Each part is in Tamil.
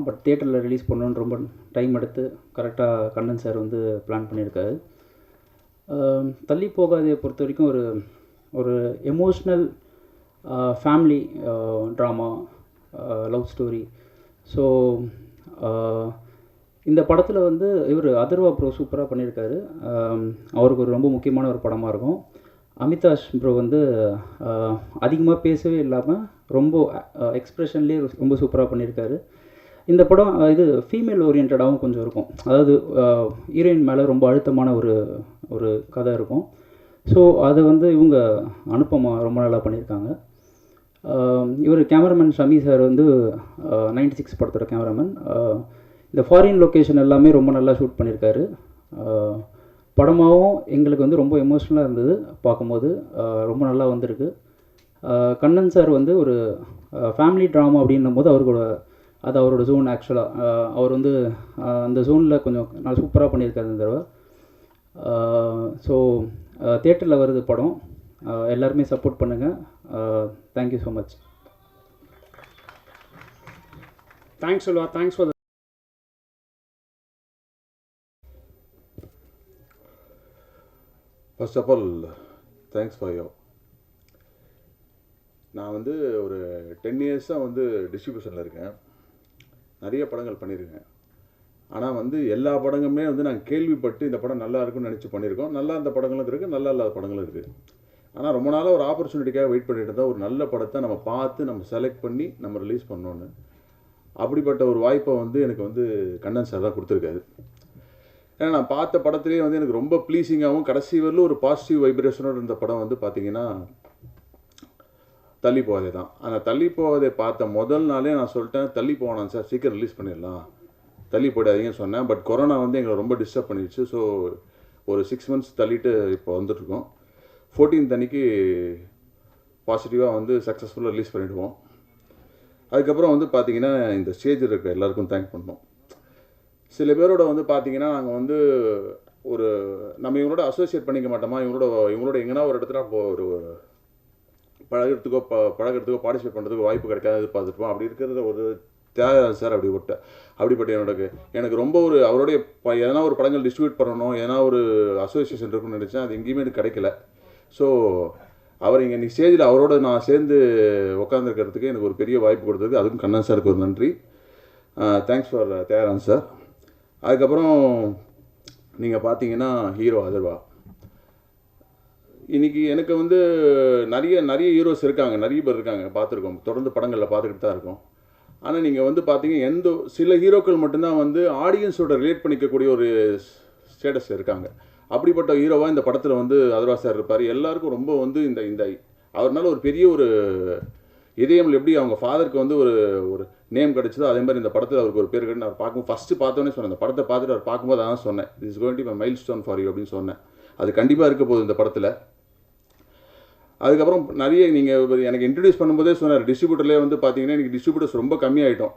பண்ணோம். பட் தியேட்டரில் ரிலீஸ் பண்ணணுன்னு ரொம்ப டைம் எடுத்து கரெக்டாக கண்ணன் சார் வந்து பிளான் பண்ணியிருக்காரு. தள்ளி போகாதையை பொறுத்த வரைக்கும் ஒரு ஒரு emotional family drama, love story. So இந்த படத்தில் வந்து இவர் அதர்வா ப்ரோ சூப்பராக பண்ணியிருக்காரு. அவருக்கு ஒரு ரொம்ப முக்கியமான ஒரு படமாக இருக்கும். அமிதாஷ் ப்ரோ வந்து அதிகமாக பேசவே இல்லாமல் ரொம்ப எக்ஸ்ப்ரெஷன்லேயே ரொம்ப சூப்பராக பண்ணியிருக்காரு. இந்த படம் இது ஃபீமேல் ஓரியன்டாகவும் கொஞ்சம் இருக்கும். அதாவது ஹீரோயின் மேலே ரொம்ப அழுத்தமான ஒரு கதை இருக்கும். ஸோ அதை வந்து இவங்க அனுப்பமா ரொம்ப நல்லா பண்ணியிருக்காங்க. இவர் கேமராமேன் ஷமி சார் வந்து 96 படத்தோட கேமராமேன். இந்த ஃபாரின் லொக்கேஷன் எல்லாமே ரொம்ப நல்லா ஷூட் பண்ணியிருக்காரு. படமாகவும் எங்களுக்கு வந்து ரொம்ப எமோஷ்னலாக இருந்தது பார்க்கும்போது. ரொம்ப நல்லா வந்திருக்கு. கண்ணன் சார் வந்து ஒரு ஃபேமிலி ட்ராமா அப்படின்னும் போது அது அவரோட ஜோன். ஆக்சுவலாக அவர் வந்து அந்த ஜோனில் கொஞ்சம் நல்லா சூப்பராக பண்ணியிருக்காரு இந்த தடவை. ஸோ தியேட்டரில் வருது படம், எல்லாருமே சப்போர்ட் பண்ணுங்கள். Thank you so much. தேங்க்ஸ் சொல்வா. Thanks for first of all thanks for you. நான் வந்து ஒரு 10 இயர்ஸாக வந்து டிஸ்ட்ரிபியூஷனில் இருக்கேன். நிறைய படங்கள் பண்ணியிருக்கேன். ஆனால் வந்து எல்லா படங்களுமே வந்து நாங்கள் கேள்விப்பட்டு இந்த படம் நல்லா இருக்குன்னு நினச்சி பண்ணியிருக்கோம். நல்லா இருந்த படங்களும் இருக்குது, நல்லா இல்லாத படங்களும் இருக்குது. ஆனால் ரொம்ப நாளாக ஒரு ஆப்பர்ச்சுனிட்டிக்காக வெயிட் பண்ணிட்டு இருந்தால் ஒரு நல்ல படத்தை நம்ம பார்த்து நம்ம செலக்ட் பண்ணி நம்ம ரிலீஸ் பண்ணோன்னு. அப்படிப்பட்ட ஒரு வாய்ப்பை வந்து எனக்கு வந்து கண்ணன் சார் தான் கொடுத்துருக்காரு. ஏன்னா நான் பார்த்த படத்துலேயே வந்து எனக்கு ரொம்ப ப்ளீஸிங்காகவும் கடைசி வரலும் ஒரு பாசிட்டிவ் வைப்ரேஷனோடு இருந்த படம் வந்து பார்த்திங்கன்னா தள்ளி போவதே தான். அந்த தள்ளி போவதை பார்த்த முதல் நாளே நான் சொல்லிட்டேன், தள்ளி போவேணாம் சார், சீக்கிரம் ரிலீஸ் பண்ணிடலாம், தள்ளி போயிடாதீங்கன்னு சொன்னேன். பட் கொரோனா வந்து எங்களை ரொம்ப டிஸ்டர்ப் பண்ணிடுச்சு. ஸோ ஒரு 6 months தள்ளிட்டு இப்போ வந்துட்டுருக்கோம். 14th அன்னைக்கு பாசிட்டிவாக வந்து சக்ஸஸ்ஃபுல்லாக ரிலீஸ் பண்ணிவிடுவோம். அதுக்கப்புறம் வந்து பார்த்திங்கன்னா இந்த ஸ்டேஜில் இருக்க எல்லாருக்கும் தேங்க் பண்ணோம். சில பேரோட வந்து பார்த்திங்கன்னா நாங்கள் வந்து ஒரு நம்ம இவங்களோட அசோசியேட் பண்ணிக்க மாட்டோமா, இவங்களோட எங்கன்னா ஒரு இடத்துல இப்போ ஒரு பழகிறதுக்கோ பார்ட்டிசிபேட் பண்ணுறதுக்கோ வாய்ப்பு கிடைக்காது எதிர்பார்த்துருப்போம். அப்படி இருக்கிறத ஒரு தியாகராஜ் சார் அப்படிப்பட்ட எனக்கு ரொம்ப ஒரு அவருடைய எதனா ஒரு படங்கள் டிஸ்ட்ரிபியூட் பண்ணணும், எதனா ஒரு அசோசியேஷன் இருக்குன்னு நினச்சேன். அது எங்கேயுமே எனக்கு கிடைக்கல. ஸோ அவர் இங்கே இன்னைக்கு ஸ்டேஜில் அவரோட நான் சேர்ந்து உட்காந்துருக்கிறதுக்கு எனக்கு ஒரு பெரிய வாய்ப்பு கொடுத்தது. அதுக்கும் கண்ணன் சாருக்கு ஒரு நன்றி. Thanks for Thiyagaraj sir. அதுக்கப்புறம் நீங்கள் பார்த்தீங்கன்னா ஹீரோ அதர்வா. இன்றைக்கி எனக்கு வந்து நிறைய ஹீரோஸ் இருக்காங்க, நிறைய பேர் இருக்காங்க, பார்த்துருக்கோம், தொடர்ந்து படங்களில் பார்த்துக்கிட்டு தான் இருக்கோம். ஆனால் நீங்கள் வந்து பார்த்தீங்கன்னா சில ஹீரோக்கள் மட்டும்தான் வந்து ஆடியன்ஸோட ரிலேட் பண்ணிக்கக்கூடிய ஒரு ஸ்டேட்டஸ் இருக்காங்க. அப்படிப்பட்ட ஹீரோவாக இந்த படத்தில் வந்து அதர்வா சார் இருப்பார். எல்லாருக்கும் ரொம்ப வந்து இந்த அவர்னால ஒரு பெரிய ஒரு இதயமில் எப்படி அவங்க ஃபாதருக்கு வந்து ஒரு நேம் கிடச்சதோ அதே மாதிரி இந்த படத்தில் அவருக்கு ஒரு பேர் கிடையாது. அவர் பார்க்கும் ஃபஸ்ட்டு பார்த்தோன்னே சொன்னேன், இந்த படத்தை பார்த்துட்டு அவர் பார்க்கும்போது அதான் சொன்னேன், is going to be milestone for you அப்படின்னு சொன்னேன். அது கண்டிப்பாக இருக்க போகுது இந்த படத்தில். அதுக்கப்புறம் நிறைய நீங்கள் எனக்கு இன்ட்ரடியூஸ் பண்ணும்போதே சொன்னார், டிஸ்ட்ரிபியூட்டர்லேயே வந்து பார்த்தீங்கன்னா எனக்கு டிஸ்ட்ரிபியூட்டர்ஸ் ரொம்ப கம்மியாகிட்டோம்.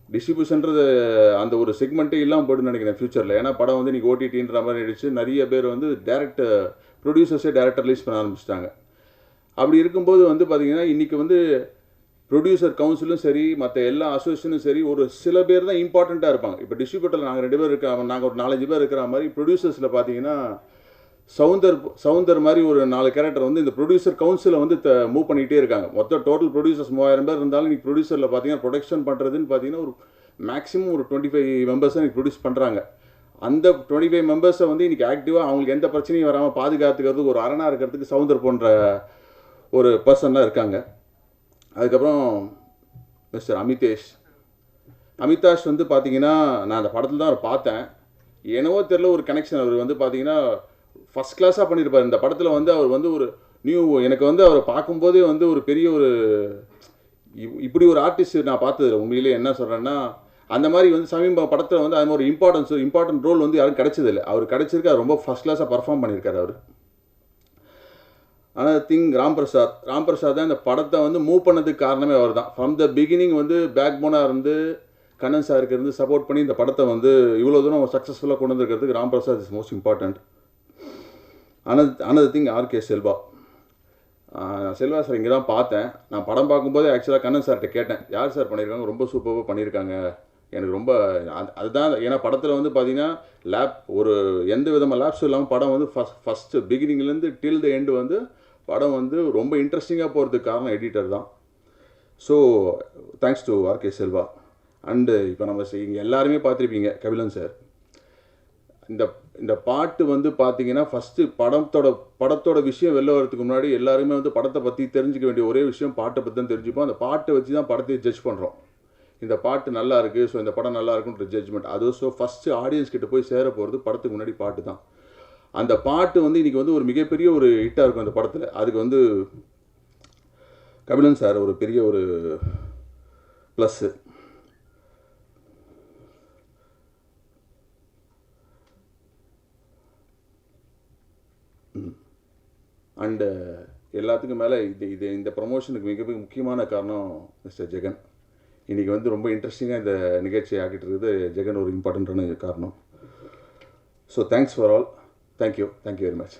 டிஸ்ட்ரிபியூஷன்றது அந்த ஒரு செக்மெண்ட்டே இல்லாமல் போய்ட்டு நினைக்கிறேன் ஃபியூச்சரில். ஏன்னா படம் வந்து இன்றைக்கி ஓடிடின்ற மாதிரி ஆகிடுச்சு. நிறைய பேர் வந்து ப்ரொடியூசர்ஸே டேரக்டர் ரிலீஸ் பண்ண ஆரம்பிச்சிட்டாங்க. அப்படி இருக்கும்போது வந்து பார்த்திங்கன்னா இன்றைக்கி வந்து ப்ரொடியூசர் கவுன்சிலும் சரி, மற்ற எல்லா அசோசியேஷனும் சரி, ஒரு சில பேர் தான் இம்பார்ட்டண்ட்டாக இருப்பாங்க. இப்போ டிஸ்ட்ரிபியூட்டரில் நாங்கள் 2 பேர் இருக்கோம், நாங்கள் ஒரு 4-5 பேர் இருக்கிற மாதிரி ப்ரொடியூசர்ஸில் பார்த்தீங்கன்னா சவுந்தர் மாதிரி ஒரு 4 கேரக்டர் வந்து இந்த ப்ரொடியூசர் கவுன்சிலை வந்து மூவ் பண்ணிகிட்டே இருக்காங்க. மொத்தம் டோட்டல் ப்ரொடியூசர்ஸ் 3000 பேர் இருந்தாலும் இன்றைக்கி ப்ரொடியூசரில் பார்த்தீங்கன்னா ப்ரொடக்ஷன் பண்ணுறதுன்னு பார்த்தீங்கன்னா ஒரு மேக்ஸிமம் ஒரு 25 மெம்பர்ஸ் தான் இன்றைக்கி ப்ரொடியூஸ் பண்ணுறாங்க. அந்த 25 மெம்பர்ஸை வந்து இன்றைக்கி ஆக்டிவாக அவங்களுக்கு எந்த பிரச்சனையும் வராமல் பாதுகாத்துக்கிறதுக்கு ஒரு அரணாக இருக்கிறதுக்கு சவுந்தர் போன்ற ஒரு பர்சன் தான் இருக்காங்க. அதுக்கப்புறம் மிஸ்டர் அமிதாஷ் வந்து பார்த்தீங்கன்னா நான் அந்த படத்தில் தான் அவர் பார்த்தேன். என்னவோ தெரில ஒரு கனெக்ஷன். அவர் வந்து பார்த்தீங்கன்னா ஃபஸ்ட் கிளாஸாக பண்ணியிருப்பார். இந்த படத்தில் வந்து அவர் வந்து ஒரு எனக்கு வந்து அவரை பார்க்கும்போதே வந்து ஒரு பெரிய ஒரு இப்படி ஒரு ஆர்டிஸ்ட் நான் பார்த்ததில்ல. உண்மையிலே என்ன சொல்கிறேன்னா அந்த மாதிரி வந்து சமீப படத்தில் வந்து அது மாதிரி ஒரு இம்பார்ட்டன்ட் ரோல் வந்து யாரும் கிடைச்சதில்லை. அவர் கிடைச்சிருக்கு. அவர் ரொம்ப ஃபஸ்ட் கிளாஸாக பர்ஃபார்ம் பண்ணியிருக்காரு அவர். ஆனால் ராம்பிரசாத் தான் இந்த படத்தை வந்து மூவ் பண்ணதுக்கு காரணமே அவர் தான். ஃப்ரம் த பிகினிங் வந்து பேக் போனாக இருந்து கண்ணன் சாருக்கு இருந்து சப்போர்ட் பண்ணி இந்த படத்தை வந்து இவ்வளோ தூரம் சக்ஸஸ்ஃபுல்லாக கொண்டு வந்துருக்கிறதுக்கு Ramprasad is most important. another thing RK Selva. Selva sir இங்கே தான் பார்த்தேன். நான் படம் பார்க்கும்போது ஆக்சுவலாக கண்ணன் சார்கிட்ட கேட்டேன், யார் சார் பண்ணியிருக்காங்க, ரொம்ப சூப்பராக பண்ணியிருக்காங்க, எனக்கு ரொம்ப அதுதான். ஏன்னா படத்தில் வந்து பார்த்தீங்கன்னா ஒரு எந்த விதமாக லேப்ஸும் இல்லாமல் படம் வந்து ஃபஸ்ட்டு பிகினிங்லேருந்து டில் த எண்டு வந்து படம் வந்து ரொம்ப இன்ட்ரெஸ்டிங்காக போகிறதுக்கு காரணம் எடிட்டர் தான். So thanks to RK Selva. And இப்போ நம்ம இங்கே எல்லாருமே பார்த்துருப்பீங்க கபிலன் சார். இந்த பாட்டு வந்து பார்த்தீங்கன்னா ஃபஸ்ட்டு படத்தோட விஷயம் வெளில வரதுக்கு முன்னாடி எல்லாருமே வந்து படத்தை பற்றி தெரிஞ்சுக்க வேண்டிய ஒரே விஷயம் பாட்டை பற்றி தான் தெரிஞ்சுப்போம். அந்த பாட்டை வச்சு தான் படத்தையே ஜட்ஜ் பண்ணுறோம். இந்த பாட்டு நல்லா இருக்குது, ஸோ இந்த படம் நல்லா இருக்குன்ற ஜட்ஜ்மெண்ட். அது ஸோ ஃபஸ்ட்டு ஆடியன்ஸ் கிட்ட போய் சேர போகிறது படத்துக்கு முன்னாடி பாட்டு தான். அந்த பாட்டு வந்து இன்றைக்கி வந்து ஒரு மிகப்பெரிய ஒரு ஹிட்டாக இருக்கும் அந்த படத்தில். அதுக்கு வந்து கபிலன் சார் ஒரு பெரிய ஒரு ப்ளஸ்ஸு. அண்டு எல்லாத்துக்கும் மேலே இந்த ப்ரமோஷனுக்கு மிக முக்கியமான காரணம் மிஸ்டர் ஜெகன். இன்றைக்கி வந்து ரொம்ப இன்ட்ரெஸ்டிங்காக இந்த நிகழ்ச்சியை ஆக்கிட்டு இருக்குது ஜெகன் ஒரு இம்பார்ட்டண்ட்டான காரணம். So thanks for all. Thank you very much.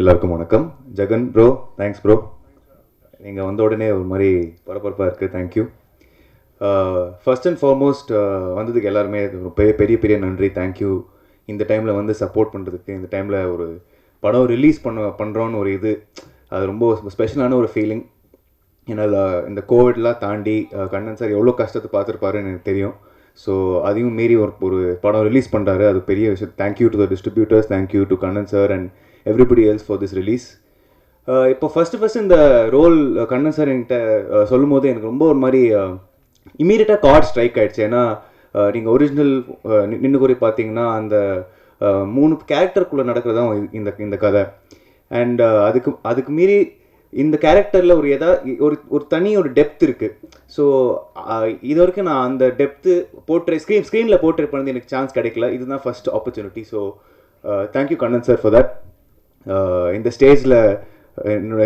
எல்லாருக்கும் வணக்கம். Jagan bro, thanks bro. நீங்கள் வந்த உடனே ஒரு மாதிரி பரபரப்பாக இருக்குது. தேங்க்யூ. ஃபர்ஸ்ட் அண்ட் ஃபார்மோஸ்ட் வந்ததுக்கு எல்லாருமே பெரிய நன்றி. தேங்க்யூ. இந்த டைமில் வந்து சப்போர்ட் பண்ணுறதுக்கு, இந்த டைமில் ஒரு படம் ரிலீஸ் பண்ணுறோன்னு ஒரு அது ரொம்ப ஸ்பெஷலான ஒரு ஃபீலிங். ஏன்னா இந்த கோவிட்லாம் தாண்டி கண்ணன் சார் எவ்வளோ கஷ்டத்தை பார்த்துருப்பாருன்னு எனக்கு தெரியும். ஸோ அதையும் மீறி ஒரு படம் ரிலீஸ் பண்ணுறாரு, அது பெரிய விஷயம். Thank you to the distributors, thank you to Kannan sir and everybody else for this release. இப்போ ஃபஸ்ட்டு இந்த ரோல் கண்ணன் சார் என்கிட்ட சொல்லும் போது எனக்கு ரொம்ப ஒரு மாதிரி இமீடியட்டாக கார்ட் ஸ்ட்ரைக் ஆகிடுச்சு. ஏன்னா நீங்கள் ஒரிஜினல் நின்று கூட பார்த்தீங்கன்னா அந்த 3 கேரக்டருக்குள்ளே நடக்கிறதான் இந்த கதை. அண்ட் அதுக்கு மீறி இந்த கேரக்டரில் ஒரு தனி ஒரு டெப்த் இருக்குது. ஸோ இது வரைக்கும் நான் அந்த டெப்த்து ஸ்க்ரீனில் போர்ட்ரே பண்ணது எனக்கு சான்ஸ் கிடைக்கல. இதுதான் first opportunity. So thank you Kannan sir for that. இந்த ஸ்டேஜில்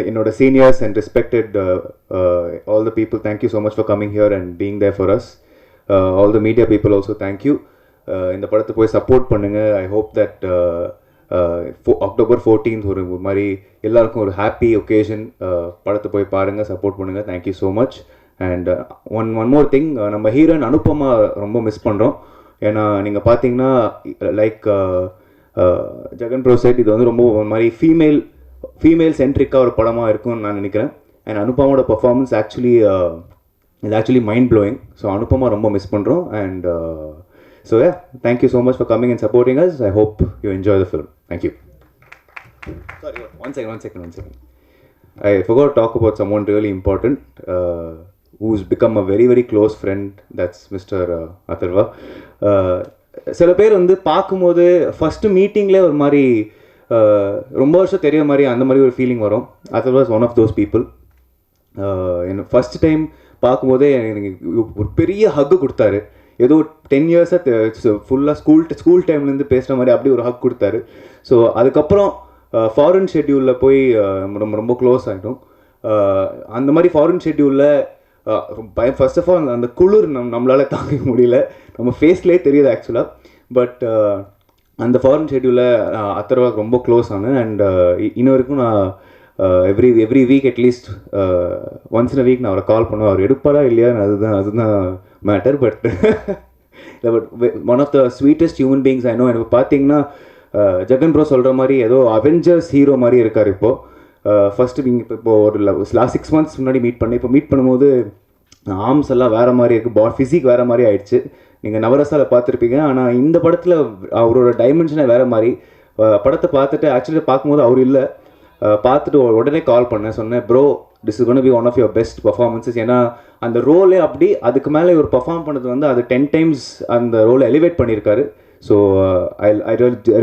என்னோட seniors and respected all the people, thank you so much for coming here and being there for us. All the media people also thank you. இந்த படத்தை போய் சப்போர்ட் பண்ணுங்கள். I hope that October 14th ஒரு மாதிரி எல்லாருக்கும் ஒரு ஹாப்பி ஒகேஷன். படத்தை போய் பாருங்கள், சப்போர்ட் பண்ணுங்கள். Thank you so much. And one more thing, நம்ம ஹீரோயின் அனுப்பமா ரொம்ப மிஸ் பண்ணுறோம். ஏன்னா நீங்கள் பார்த்தீங்கன்னா லைக் ஜெகன் ப்ரோ செட், இது வந்து ரொம்ப ஒரு மாதிரி ஃபீமேல் சென்ட்ரிக்காக ஒரு படமாக இருக்கும்னு நான் நினைக்கிறேன். அண்ட் அனுப்பமாவோட performance actually mind blowing. So Anupama ரொம்ப மிஸ் பண்ணுறோம். And so yeah, thank you so much for coming and supporting us. I hope you enjoy the film. Thank you. Sorry, one second. I forgot to talk about someone really important who's become a very close friend. That's Mr. Atharva. சில பேர் வந்து பார்க்கும்போது ஃபஸ்ட்டு மீட்டிங்கில் ஒரு மாதிரி ரொம்ப வருஷம் தெரிய மாதிரி அந்த மாதிரி ஒரு ஃபீலிங் வரும். Atharva is one of those people. என்ன ஃபஸ்ட் டைம் பார்க்கும்போதே எனக்கு ஒரு பெரிய ஹக்கு கொடுத்தாரு. ஏதோ 10 இயர்ஸாக ஃபுல்லாக ஸ்கூல் டைம்லேருந்து பேசுகிற மாதிரி அப்படி ஒரு ஹக் கொடுத்தாரு. ஸோ அதுக்கப்புறம் ஃபாரின் ஷெட்யூலில் போய் ரொம்ப க்ளோஸ் ஆகிட்டோம். அந்த மாதிரி ஃபாரின் ஷெட்யூலில் ஃபர்ஸ்ட் ஆஃப் ஆல் அந்த குளிர் நம்மளால் தாங்க முடியல. நம்ம ஃபேஸ்லேயே தெரியுது ஆக்சுவலாக. பட் அந்த ஃபாரின் ஷெட்யூலில் அத்தர்வாக்கு ரொம்ப க்ளோஸ் ஆனேன். அண்ட் இன்ன வரைக்கும் நான் every week at least once in a week நான் அவரை கால் பண்ணுவேன். அவர் எடுப்பாரா இல்லையா அதுதான் matter. But one of the sweetest human beings I know. எனக்கு பார்த்தீங்கன்னா ஜெகன் ப்ரோ சொல்கிற மாதிரி ஏதோ அவெஞ்சர்ஸ் ஹீரோ மாதிரி இருக்கார் இப்போது. ஃபஸ்ட்டு நீங்கள் இப்போ ஒரு லாஸ்ட் 6 months முன்னாடி மீட் பண்ணும்போது ஆர்ம்ஸ் எல்லாம் வேறு மாதிரி இருக்குது, ஃபிசிக் வேறு மாதிரி ஆயிடுச்சு. நீங்கள் நவரசாவில் பார்த்துருப்பீங்க. ஆனால் இந்த படத்தில் அவரோட டைமென்ஷனே வேறு மாதிரி. படத்தை பார்த்துட்டு ஆக்சுவலி பார்க்கும்போது அவர் இல்லை, பார்த்துட்டு உடனே கால் சொன்னேன் bro this is gonna be one of your best performances. ஏன்னா அந்த ரோலே அப்படி அதுக்கு மேலே இவர் பர்ஃபார்ம் பண்ணது வந்து அது 10 times அந்த ரோலை எலிவேட் பண்ணியிருக்காரு. So I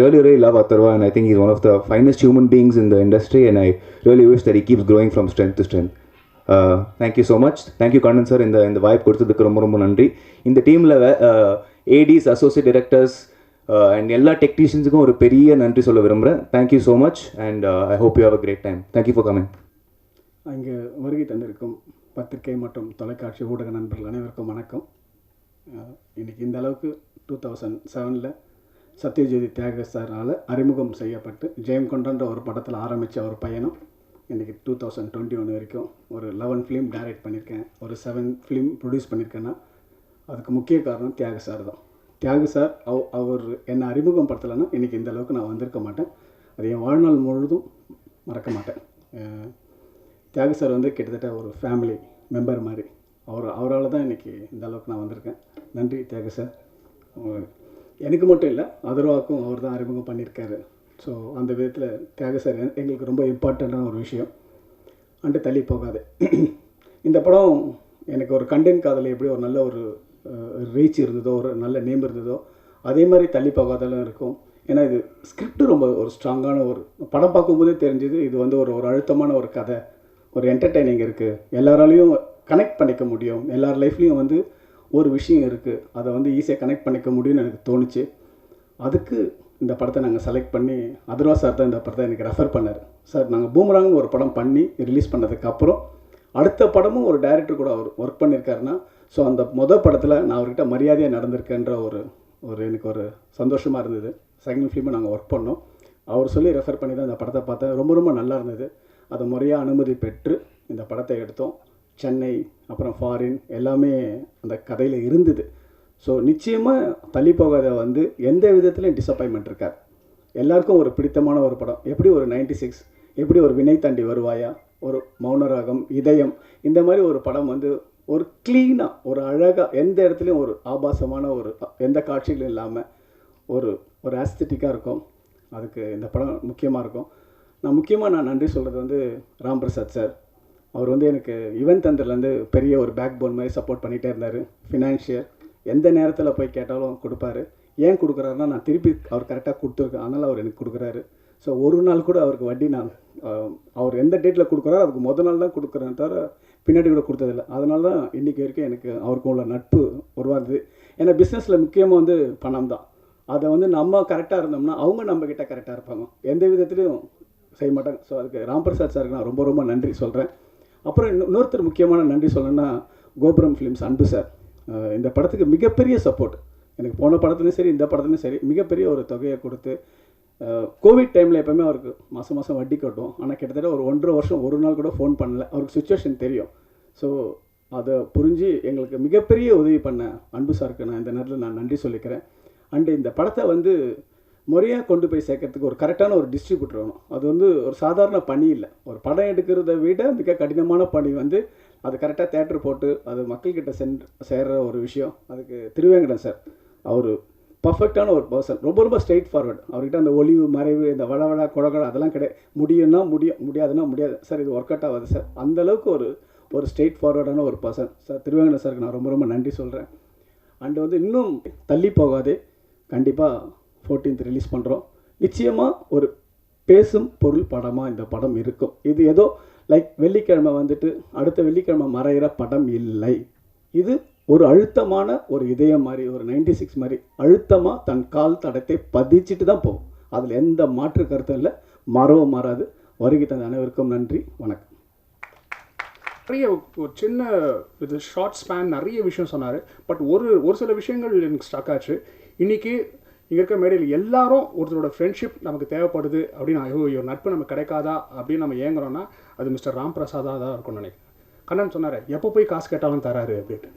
really love Atharva and I think he's one of the finest human beings in the industry and I really wish that he keeps growing from strength to strength. Thank you so much. Thank you Kannan sir இந்த வாய்ப்பு கொடுத்ததுக்கு ரொம்ப நன்றி. இந்த டீமில் ADs, அசோசியேட் டைரக்டர்ஸ் அண்ட் எல்லா டெக்னீஷியன்ஸுக்கும் ஒரு பெரிய நன்றி சொல்ல விரும்புகிறேன். Thank you so much and I hope you have a great time. Thank you for coming. அங்கே வருகை தந்திருக்கும் பத்திரிகை மற்றும் தொலைக்காட்சி ஊடக நண்பர்கள் அனைவருக்கும் வணக்கம். இன்றைக்கி இந்த அளவுக்கு 2007 சத்யஜோதி தியாக சாரால் அறிமுகம் செய்யப்பட்டு ஜெயம் கொண்டான்ற ஒரு படத்தில் ஆரம்பித்த ஒரு பயணம் இன்றைக்கி 2021 வரைக்கும் ஒரு 11 ஃபிலிம் டைரக்ட் பண்ணியிருக்கேன், ஒரு 7 ஃபிலிம் ப்ரொடியூஸ் பண்ணியிருக்கேன்னா அதுக்கு முக்கிய காரணம் தியாகு சார் தான். தியாகு சார் அவர் என்னை அறிமுகம் படுத்தலைன்னா இன்றைக்கி இந்த அளவுக்கு நான் வந்திருக்க மாட்டேன். அது என் வாழ்நாள் முழுதும் மறக்க மாட்டேன். தியாகு சார் வந்து கிட்டத்தட்ட ஒரு ஃபேமிலி மெம்பர் மாதிரி. அவரால் தான் இன்றைக்கி இந்த அளவுக்கு நான் வந்திருக்கேன். நன்றி தியாகு சார். எனக்கு மட்டும் இல்லை, அதர்வாக்கும் அவர் தான் அறிமுகம் பண்ணியிருக்காரு. ஸோ அந்த விதத்தில் தியாகு சார் எங்களுக்கு ரொம்ப இம்பார்ட்டண்ட்டான ஒரு விஷயம். அண்டு தள்ளி போகாது. இந்த படம் எனக்கு ஒரு கண்டென்ட் காதல் எப்படி ஒரு நல்ல ஒரு ரீச் இருந்ததோ, ஒரு நல்ல நேம் இருந்ததோ, அதே மாதிரி தள்ளி போகாதெல்லாம் இருக்கும். ஏன்னா இது ஸ்கிரிப்ட் ரொம்ப ஒரு ஸ்ட்ராங்கான ஒரு படம் பார்க்கும்போதே தெரிஞ்சுது இது வந்து ஒரு அழுத்தமான ஒரு கதை, ஒரு என்டர்டெய்னிங் இருக்குது, எல்லாராலையும் கனெக்ட் பண்ணிக்க முடியும், எல்லார் லைஃப்லேயும் வந்து ஒரு விஷயம் இருக்குது, அதை வந்து ஈஸியாக கனெக்ட் பண்ணிக்க முடியும்னு எனக்கு தோணுச்சு. அதுக்கு இந்த படத்தை நாங்கள் செலக்ட் பண்ணி அதர்வா சார் தான் இந்த படத்தை எனக்கு ரெஃபர் பண்ணார். சார் நாங்கள் பூமராங்னு ஒரு படம் பண்ணி ரிலீஸ் பண்ணதுக்கப்புறம் அடுத்த படமும் ஒரு டைரக்டர் கூட அவர் ஒர்க் பண்ணியிருக்காருன்னா, ஸோ அந்த மொதல் படத்தில் நான் அவர்கிட்ட மரியாதையாக நடந்திருக்கேன்ற ஒரு எனக்கு ஒரு சந்தோஷமாக இருந்தது. செகண்ட் ஃபிலிமை நாங்கள் ஒர்க் பண்ணோம். அவர் சொல்லி ரெஃபர் பண்ணி தான் இந்த படத்தை பார்த்தேன். ரொம்ப ரொம்ப நல்லா இருந்தது. அதை முறையாக அனுமதி பெற்று இந்த படத்தை எடுத்தோம். சென்னை அப்புறம் ஃபாரின் எல்லாமே அந்த கதையில் இருந்தது. ஸோ நிச்சயமாக தள்ளி போகாத வந்து எந்த விதத்துலையும் டிசப்பாயின்மெண்ட் இருக்காது. எல்லாருக்கும் ஒரு பிடித்தமான ஒரு படம். எப்படி ஒரு 96, எப்படி ஒரு வினை தாண்டி வருவாயா, ஒரு மௌனராகம், இதயம், இந்த மாதிரி ஒரு படம் வந்து ஒரு க்ளீனாக ஒரு அழகாக எந்த இடத்துலையும் ஒரு ஆபாசமான ஒரு எந்த காட்சிகளும் இல்லாமல் ஒரு ஆஸ்தட்டிக்காக இருக்கும். அதுக்கு இந்த படம் முக்கியமாக இருக்கும். நான் நன்றி சொல்கிறது வந்து ராம் பிரசாத் சார். அவர் வந்து எனக்கு ஈவென்ட் தந்தர்லேருந்து பெரிய ஒரு பேக் போன் மாதிரி சப்போர்ட் பண்ணிகிட்டே இருந்தார். ஃபினான்ஷியல் எந்த நேரத்தில் போய் கேட்டாலும் கொடுப்பாரு. ஏன் கொடுக்குறாருன்னா நான் திருப்பி அவர் கரெக்டாக கொடுத்துருக்கேன், அதனால் அவர் எனக்கு கொடுக்குறாரு. ஸோ ஒரு நாள் கூட அவருக்கு வட்டி நான் அவர் எந்த டேட்டில் கொடுக்குறாரோ அதுக்கு முதல் நாள் தான் கொடுக்குறேன், தவிர பின்னாடி கூட கொடுத்ததில்லை. அதனால தான் இன்றைக்கி வரைக்கும் எனக்கு அவருக்கும் உள்ள நட்பு உருவாகுது. ஏன்னா பிஸ்னஸில் முக்கியமாக வந்து பணம் தான். அதை வந்து நம்ம கரெக்டாக இருந்தோம்னா அவங்க நம்மக்கிட்ட கரெக்டாக இருப்பாங்க, எந்த விதத்துலையும் செய்ய மாட்டாங்க. ஸோ அதுக்கு ராம் பிரசாத் சாருக்கு நான் ரொம்ப ரொம்ப நன்றி சொல்கிறேன். அப்புறம் இன்னொருத்தர் முக்கியமான நன்றி சொல்லணும்னா கோபுரம் ஃபிலிம்ஸ் அன்பு சார். இந்த படத்துக்கு மிகப்பெரிய சப்போர்ட். எனக்கு போன படத்துலையும் சரி இந்த படத்துலையும் சரி மிகப்பெரிய ஒரு தொகையை கொடுத்து, கோவிட் டைமில் எப்போவுமே அவருக்கு மாதம் வட்டி கட்டுவோம். ஆனால் கிட்டத்தட்ட ஒரு 1.5 வருஷம் ஒரு நாள் கூட ஃபோன் பண்ணல. அவருக்கு சுச்சுவேஷன் தெரியும். ஸோ அதை புரிஞ்சு எங்களுக்கு மிகப்பெரிய உதவி பண்ண அன்பு சாருக்கு நான் இந்த நேரத்தில் நான் நன்றி சொல்லிக்கிறேன். அண்டு இந்த படத்தை வந்து முறையாக கொண்டு போய் சேர்க்கறதுக்கு ஒரு கரெக்டான ஒரு டிஸ்ட்ரிபியூட்டர் வேணும். அது வந்து ஒரு சாதாரண பணி இல்லை. ஒரு படம் எடுக்கிறத விட மிக கடினமான பணி வந்து அது கரெக்டாக தேட்டர் போட்டு அது மக்கள்கிட்ட சேர்கிற ஒரு விஷயம். அதுக்கு திருவேங்கடம் சார் அவர் பர்ஃபெக்டான ஒரு பர்சன். ரொம்ப ஸ்ட்ரெயிட் ஃபார்வர்ட். அவர்கிட்ட அந்த ஒளிவு மறைவு இந்த வளவள கொடகொட அதெல்லாம் கிடையாது. முடியும்னா முடியும், முடியாதுன்னா முடியாது சார், இது ஒர்க் அவுட் ஆகாது சார். அந்தளவுக்கு ஒரு ஸ்ட்ரெயிட் ஃபார்வர்டான ஒரு பர்சன் சார். திருவேங்கடம் சாருக்கு நான் ரொம்ப நன்றி சொல்கிறேன். அண்டு வந்து இன்னும் தள்ளி போகாதே, கண்டிப்பாக 14th ரிலீஸ் பண்ணுறோம். நிச்சயமாக ஒரு பேசும் பொருள் படமாக இந்த படம் இருக்கும். இது ஏதோ லைக் வெள்ளிக்கிழமை வந்துட்டு அடுத்த வெள்ளிக்கிழமை மறைகிற படம் இல்லை. இது ஒரு அழுத்தமான ஒரு இதயம் மாதிரி, ஒரு 96 மாதிரி அழுத்தமாக தன் கால் தடத்தை பதிச்சுட்டு தான் போகும். அதில் எந்த மாற்று கருத்தும் இல்லை, மாறவும் மாறாது. வருகை தந்த அனைவருக்கும் நன்றி, வணக்கம். நிறைய ஒரு சின்ன இது ஷார்ட் ஸ்பேன் நிறைய விஷயம் சொன்னார். பட் ஒரு சில விஷயங்கள் எனக்கு ஸ்டக் ஆச்சு. இன்றைக்கி இங்கே இருக்க மேடையில் எல்லாரும் ஒருத்தரோட ஃப்ரெண்ட்ஷிப் நமக்கு தேவைப்படுது அப்படின்னு, ஐயோ நட்பு நமக்கு கிடைக்காதா அப்படின்னு நம்ம ஏங்குறோன்னா அது மிஸ்டர் ராம் பிரசாதாக தான் இருக்கும்னு நினைக்கிறேன். கண்ணன் சொன்னார் எப்போ போய் காசு கேட்டாலும் தராரு அப்படின்ட்டு.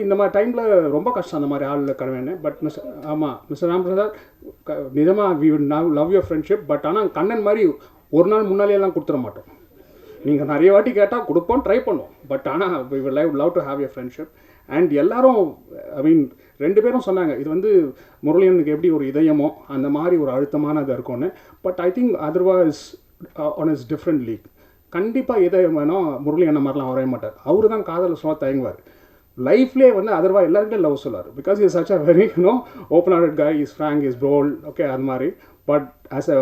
இந்த மாதிரி டைமில் ரொம்ப கஷ்டம் அந்த மாதிரி ஆளில் கடவேன்னு. பட் மிஸ்டர் ராம் பிரசாத் நிஜமாக we love your friendship. But ஆனால் கண்ணன் மாதிரி ஒரு நாள் முன்னாலேயெல்லாம் கொடுத்துட மாட்டோம். நீங்கள் நிறைய வாட்டி கேட்டால் கொடுப்போம், ட்ரை பண்ணுவோம். பட் ஆனால் we will love to have your friendship. And எல்லாரும் ரெண்டு பேரும் சொன்னாங்க இது வந்து முரளியனுக்கு எப்படி ஒரு இதயமோ அந்த மாதிரி ஒரு அழுத்தமானது இருக்கும்னு. But I think otherwise on is different league. கண்டிப்பாக இதயம் வேணும். முரளி அந்த மாதிரிலாம் வரவே மாட்டார். அவரு தான் காதல் சொல்ல தயங்குவார். லைஃப்லேயே வந்து அதர்வா எல்லாருக்கிட்டே லவ் சொல்லார். Because is such a very open hearted guy, is frank, is bold, okay அது மாதிரி. But as a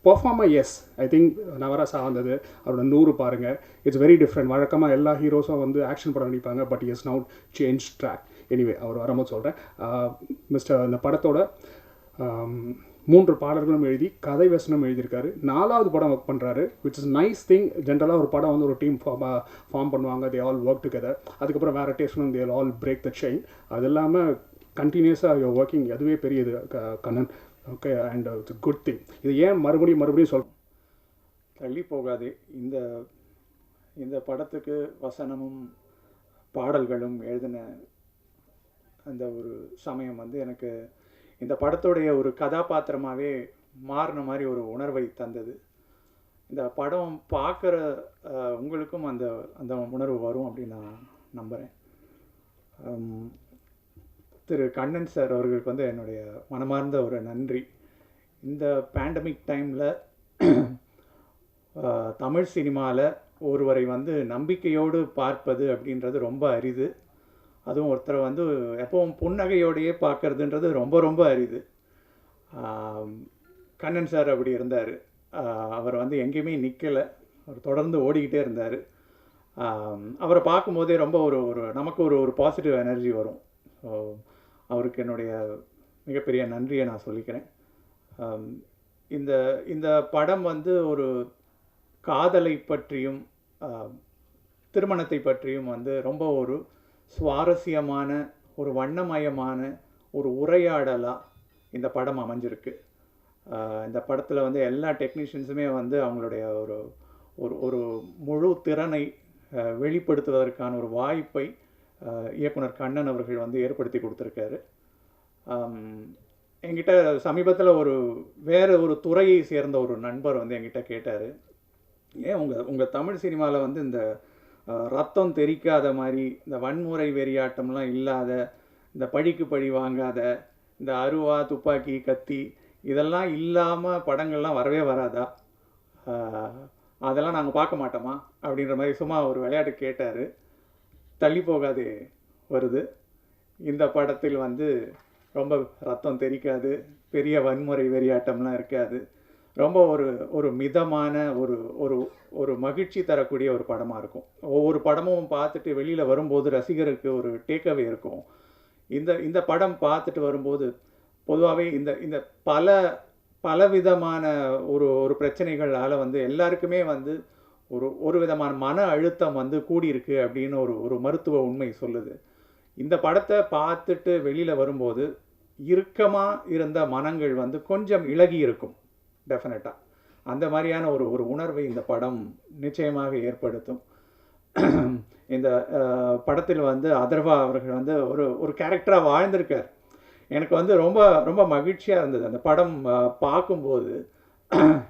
performer as I think Navarasa வந்தது அவரோட 100 பாருங்கள். It's very different. வழக்கமாக எல்லா ஹீரோஸும் வந்து ஆக்ஷன் படம் நடிப்பாங்க. But is now change track. Anyway அவர் வரும்போது சொல்கிறேன். மிஸ்டர் அந்த படத்தோட 3 பாடல்களும் எழுதி கதை வசனம் எழுதியிருக்காரு. 4வது படம் ஒர்க் பண்ணுறாரு, விச் இஸ் நைஸ் திங். ஜென்ரலாக ஒரு படம் வந்து ஒரு டீம் ஃபார்ம் பண்ணுவாங்க, தே ஆல் ஒர்க் டுகெதர். அதுக்கப்புறம் வேறு டேஸ்ட்னும் they all break the chain. அது இல்லாமல் கண்டினியூஸாக ஒர்க்கிங், அதுவே பெரியது Kannan. Okay, and it's good thing. இது ஏன் மறுபடியும் சொல்கிறேன், தள்ளி போகாதே இந்த இந்த படத்துக்கு வசனமும் பாடல்களும் எழுதின அந்த ஒரு சமயம் வந்து எனக்கு இந்த படத்துடைய ஒரு கதாபாத்திரமாகவே மாறின மாதிரி ஒரு உணர்வை தந்தது. இந்த படம் பார்க்குற உங்களுக்கும் அந்த அந்த உணர்வு வரும் அப்படின்னு நான் நம்புகிறேன். திரு கண்ணன் சார் அவர்களுக்கு வந்து என்னுடைய மனமார்ந்த ஒரு நன்றி. இந்த பேண்டமிக் டைமில் தமிழ் சினிமாவில் ஒருவரை வந்து நம்பிக்கையோடு பார்ப்பது அப்படின்றது ரொம்ப அரிது. அதுவும் ஒருத்தரை வந்து எப்பவும் புன்னகையோடையே பார்க்கறதுன்றது ரொம்ப ரொம்ப அரிது. கண்ணன் சார் அப்படி இருந்தார். அவர் வந்து எங்கேயுமே நிற்கலை, அவர் தொடர்ந்து ஓடிக்கிட்டே இருந்தார். அவரை பார்க்கும்போதே ரொம்ப ஒரு ஒரு நமக்கு ஒரு ஒரு பாசிட்டிவ் எனர்ஜி வரும். ஸோ அவருக்கு என்னுடைய மிகப்பெரிய நன்றியை நான் சொல்லிக்கிறேன். இந்த இந்த படம் வந்து ஒரு காதலை பற்றியும் திருமணத்தை பற்றியும் வந்து ரொம்ப ஒரு சுவாரஸ்யமான ஒரு வண்ணமயமான ஒரு உரையாடலாக இந்த படம் அமைஞ்சிருக்கு. இந்த படத்தில் வந்து எல்லா டெக்னீஷியன்ஸுமே வந்து அவங்களுடைய ஒரு ஒரு ஒரு முழு திறனை வெளிப்படுத்துவதற்கான ஒரு வாய்ப்பை இயக்குனர் கண்ணன் அவர்கள் வந்து ஏற்படுத்தி கொடுத்துருக்காரு. என்கிட்ட சமீபத்தில் வேறு ஒரு துறையை சேர்ந்த ஒரு நண்பர் வந்து என்கிட்ட கேட்டார், ஏன் உங்கள் தமிழ் சினிமாவில் வந்து இந்த ரத்தம் தெறிக்காத மாதிரி, இந்த வன்முறை வெறியாட்டம்லாம் இல்லாத, இந்த பழிக்கு பழி வாங்காத, இந்த அருவா துப்பாக்கி கத்தி இதெல்லாம் இல்லாமல் படங்கள்லாம் வரவே வராதா, அதெல்லாம் நாங்கள் பார்க்க மாட்டோமா அப்படின்ற மாதிரி சும்மா ஒரு விளையாட்டு கேட்டார். தள்ளி போகாதே வருது. இந்த படத்தில் வந்து ரொம்ப ரத்தம் தெறிக்காது, பெரிய வன்முறை வெறியாட்டம்லாம் இருக்காது. ரொம்ப ஒரு மிதமான ஒரு மகிழ்ச்சி தரக்கூடிய ஒரு படமாக இருக்கும். ஒவ்வொரு படமும் பார்த்துட்டு வெளியில் வரும்போது ரசிகருக்கு ஒரு டேக்அவே இருக்கும். இந்த படம் பார்த்துட்டு வரும்போது பொதுவாகவே இந்த பலவிதமான ஒரு பிரச்சனைகளால் வந்து எல்லாருக்குமே வந்து ஒரு விதமான மன அழுத்தம் வந்து கூடியிருக்கு அப்படின்னு ஒரு மருத்துவ உண்மை சொல்லுது. இந்த படத்தை பார்த்துட்டு வெளியில் வரும்போது இறுக்கமாக இருந்த மனங்கள் வந்து கொஞ்சம் இளகி இருக்கும். டெஃபினட்டாக அந்த மாதிரியான ஒரு உணர்வை இந்த படம் நிச்சயமாக ஏற்படுத்தும். இந்த படத்தில் வந்து அதர்வா அவர்கள் வந்து ஒரு கேரக்டராக வாழ்ந்திருக்கார். எனக்கு வந்து ரொம்ப ரொம்ப மகிழ்ச்சியாக இருந்தது அந்த படம் பார்க்கும்போது.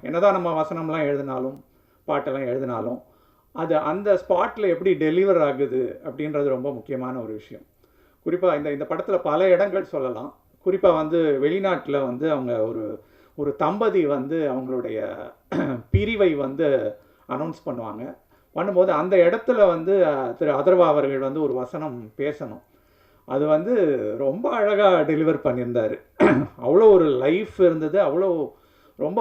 என்னதான் நம்ம வசனம்லாம் எழுதினாலும் பாட்டெல்லாம் எழுதினாலும் அது அந்த ஸ்பாட்டில் எப்படி டெலிவர் ஆகுது அப்படின்றது ரொம்ப முக்கியமான ஒரு விஷயம். குறிப்பாக இந்த படத்தில் பல இடங்கள் சொல்லலாம். குறிப்பாக வந்து வெளிநாட்டில் வந்து அவங்க ஒரு தம்பதி வந்து அவங்களுடைய பிரிவை வந்து அனௌன்ஸ் பண்ணும்போது அந்த இடத்துல வந்து திரு அதர்வா அவர்கள் வந்து ஒரு வசனம் பேசணும். அது வந்து ரொம்ப அழகாக டெலிவர் பண்ணியிருந்தார். அவ்வளோ ஒரு லைஃப் இருந்தது, அவ்வளோ ரொம்ப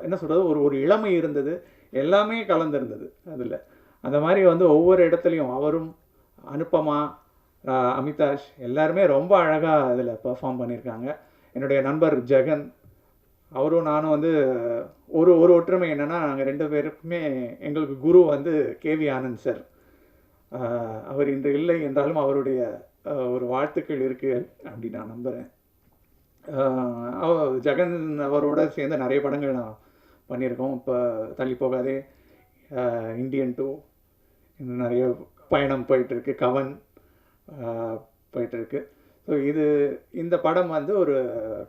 என்ன சொல்கிறது, ஒரு இளமை இருந்தது, எல்லாமே கலந்துருந்தது அதில். அந்த மாதிரி வந்து ஒவ்வொரு இடத்துலையும் அவரும் அனுப்பமா அமிதாஷ் எல்லாருமே ரொம்ப அழகாக அதில் பெர்ஃபார்ம் பண்ணியிருக்காங்க. என்னுடைய நண்பர் ஜெகன் அவரும் நானும் வந்து ஒரு ஒற்றுமை என்னென்னா, நாங்கள் 2 பேருக்குமே எங்களுக்கு குரு வந்து கேவி ஆனந்த் சார். அவர் இன்று இல்லை என்றாலும் அவருடைய ஒரு வாழ்த்துக்கள் இருக்குது அப்படி நான் நம்புகிறேன். ஜெகன் அவரோட சேர்ந்து நிறைய படங்கள் நான் பண்ணியிருக்கோம். இப்போ தள்ளி போகாதே, இந்தியன் 2, இன்னும் நிறைய பயணம் போயிட்டுருக்கு, கவன் போயிட்டுருக்கு. ஸோ இந்த படம் வந்து ஒரு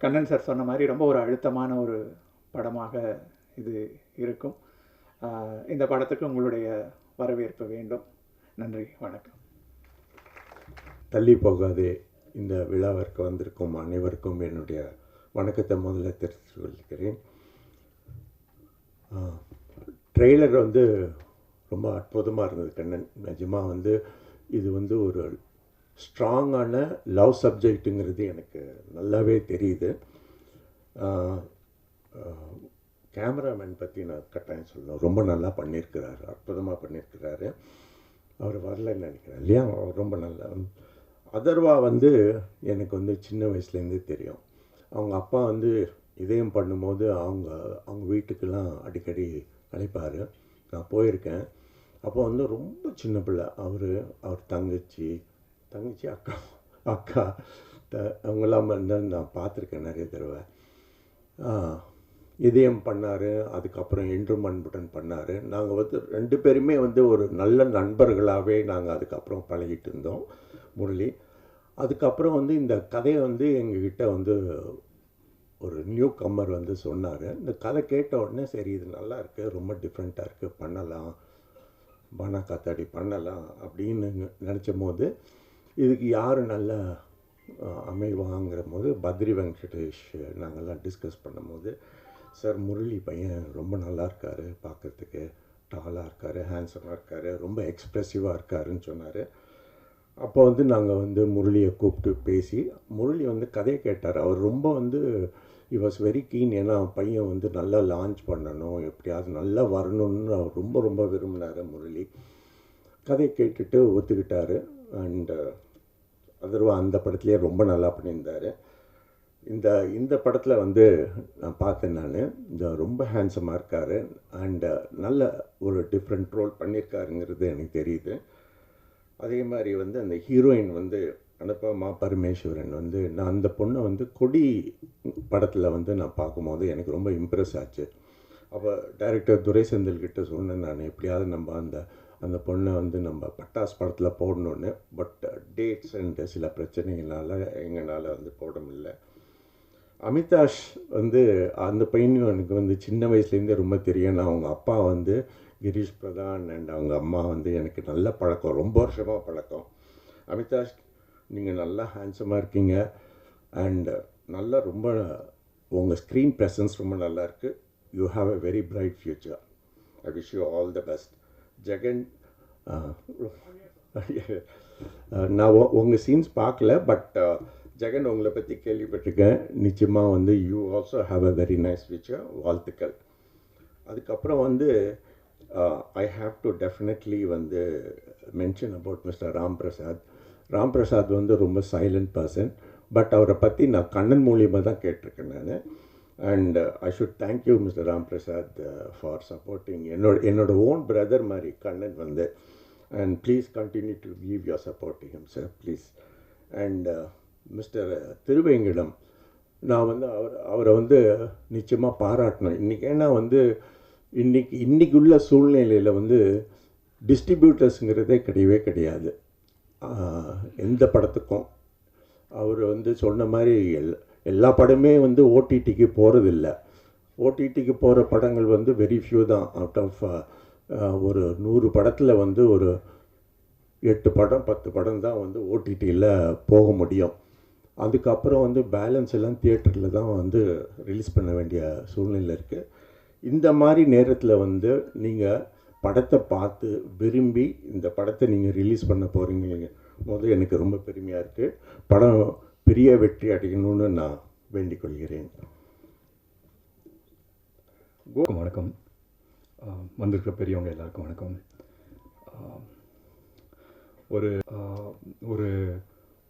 கண்ணன் சார் சொன்ன மாதிரி ரொம்ப ஒரு அழுத்தமான ஒரு படமாக இது இருக்கும். இந்த படத்துக்கு உங்களுடைய வரவேற்பு வேண்டும். நன்றி, வணக்கம். தள்ளி போகாதே இந்த விழாவிற்கு வந்திருக்கும் அனைவருக்கும் என்னுடைய வணக்கத்தை முதல்ல தெரிவித்துக் கொள்கிறேன். ட்ரெய்லர் வந்து ரொம்ப அற்புதமாக இருந்தது கண்ணன். நிஜமாக வந்து இது வந்து ஒரு ஸ்ட்ராங்கான லவ் சப்ஜெக்ட்டுங்கிறது எனக்கு நல்லாவே தெரியுது. கேமராமேன் பற்றி நான் கட்டாயம் சொல்லணும், ரொம்ப நல்லா பண்ணியிருக்கிறாரு, அற்புதமாக பண்ணியிருக்கிறாரு. அவர் வரலன்னு நினைக்கிறேன் இல்லையா, ரொம்ப நல்லா. அதர்வா வந்து எனக்கு வந்து சின்ன வயசுலேருந்தே தெரியும். அவங்க அப்பா வந்து இதயம் பண்ணும்போது அவங்க வீட்டுக்கெல்லாம் அடிக்கடி அழைப்பார். நான் போயிருக்கேன். அப்போ வந்து ரொம்ப சின்ன பிள்ளை. அவர் தங்கச்சி அக்கா அவங்களாம் வந்து நான் பார்த்துருக்கேன் நிறைய தடவை. இதயம் பண்ணார், அதுக்கப்புறம் என்றும் அன்புடன் பண்ணார். நாங்கள் வந்து 2 பேருமே வந்து ஒரு நல்ல நண்பர்களாகவே நாங்கள் அதுக்கப்புறம் பழகிட்டு இருந்தோம் முரளி. அதுக்கப்புறம் வந்து இந்த கதையை வந்து எங்ககிட்ட வந்து ஒரு நியூ கம்மர் வந்து சொன்னார். இந்த கதை கேட்ட உடனே சரி இது நல்லா இருக்குது, ரொம்ப டிஃப்ரெண்ட்டாக இருக்குது, பண்ணலாம், பானா காத்தாடி பண்ணலாம் அப்படின்னு நினச்ச போது இதுக்கு யார் நல்ல அமைவாங்கிற போது பத்ரி வெங்கடேஷ் நாங்கள்லாம் டிஸ்கஸ் பண்ணும்போது, சார் முரளி பையன் ரொம்ப நல்லா இருக்கார், பார்க்குறதுக்கு டாலாக இருக்கார், ஹேண்ட்ஸமாக இருக்கார், ரொம்ப எக்ஸ்ப்ரெசிவாக இருக்காருன்னு சொன்னார். அப்போ வந்து நாங்கள் வந்து முரளியை கூப்பிட்டு பேசி, முரளி வந்து கதையை கேட்டார். அவர் ரொம்ப வந்து வாஸ் வெரி கீன். ஏன்னா பையன் வந்து நல்லா லான்ச் பண்ணணும், எப்படியாவது நல்லா வரணும்னு அவர் ரொம்ப ரொம்ப விரும்பினார் முரளி. கதையை கேட்டுட்டு ஒத்துக்கிட்டார். அண்டு அதர்வா அந்த படத்துலேயே ரொம்ப நல்லா பண்ணியிருந்தார். இந்த படத்தில் வந்து நான் பார்த்தேன், நான் இந்த ரொம்ப ஹேண்ட்ஸமாக இருக்கார் அண்டு நல்ல ஒரு டிஃப்ரெண்ட் ரோல் பண்ணியிருக்காருங்கிறது எனக்கு தெரியுது. அதே மாதிரி வந்து அந்த ஹீரோயின் வந்து அனுபமா பரமேஸ்வரன் வந்து, நான் அந்த பொண்ணை வந்து கொடி படத்தில் வந்து நான் பார்க்கும்போது எனக்கு ரொம்ப இம்ப்ரெஸ் ஆச்சு. அப்போ டைரக்டர் துரை செந்தில்கிட்ட சொன்னேன், நான் எப்படியாவது நம்ம அந்த பொண்ணை வந்து நம்ம பட்டாஸ் படத்தில் போடணுன்னு. பட் டேட்ஸ் அண்டு சில பிரச்சனைகளால் எங்களால் வந்து போட முடியல. அமிதாஷ் வந்து அந்த பையனும் எனக்கு வந்து சின்ன வயசுலேருந்தே ரொம்ப தெரியும். நான் அவங்க அப்பா வந்து கிரீஷ் பிரதான் அண்ட் அவங்க அம்மா வந்து எனக்கு நல்ல பழக்கம், ரொம்ப வருஷமாக பழக்கம். அமிதாஷ், நீங்கள் நல்லா ஹேண்ட்ஸமாக இருக்கீங்க அண்ட் நல்லா ரொம்ப உங்கள் ஸ்க்ரீன் ப்ரெசன்ஸ் ரொம்ப நல்லா இருக்குது. You have a very bright future. I wish you all the best. Jagan, நான் உங்கள் சீன்ஸ் பார்க்கல, பட் ஜெகன் உங்களை பற்றி கேள்விப்பட்டிருக்கேன். நிச்சயமாக வந்து you also have a very nice future. வாழ்த்துக்கள். அதுக்கப்புறம் வந்து ஐ ஹாவ் டு டெஃபினெட்லி வந்து mention about mister Ramprasad. Ramprasad வந்து ரொம்ப சைலண்ட் பர்சன், பட் அவரை பற்றி நான் கண்ணன் மூலியமாக தான் கேட்டிருக்கேன் நான். And I should thank you mister Ramprasad for supporting என்னோட ஓன் பிரதர் மாதிரி கண்ணன் வந்து. And please continue to give your supporting him sir, please. And mister Thiruvengadam, நான் வந்து அவரை வந்து நிச்சயமாக பாராட்டணும் இன்றைக்கி. ஏன்னா வந்து இன்றைக்கி உள்ள சூழ்நிலையில் வந்து டிஸ்ட்ரிபியூட்டர்ஸுங்கிறதே கிடையவே கிடையாது எந்த படத்துக்கும். அவர் வந்து சொன்ன மாதிரி எல்லா படமே வந்து ஓடிடிக்கு போகிறதில்ல. ஓடிடிக்கு போகிற படங்கள் வந்து வெரி ஃபியூ தான். அவுட் ஆஃப் ஒரு 100 படத்தில் வந்து ஒரு 8 படம் 10 படம் தான் வந்து ஓடிடியில் போக முடியும். அதுக்கப்புறம் வந்து பேலன்ஸ் எல்லாம் தியேட்டரில் தான் வந்து ரிலீஸ் பண்ண வேண்டிய சூழ்நிலை இருக்குது. இந்த மாதிரி நேரத்தில் வந்து நீங்கள் படத்தை பார்த்து விரும்பி இந்த படத்தை நீங்கள் ரிலீஸ் பண்ண போகிறீங்க போது எனக்கு ரொம்ப பெருமையாக இருக்குது. படம் பெரிய வெற்றி அடையணும்னு நான் வேண்டிக் கொள்கிறேன். வணக்கம். வந்திருக்கிற பெரியவங்க எல்லாருக்கும் வணக்கம். ஒரு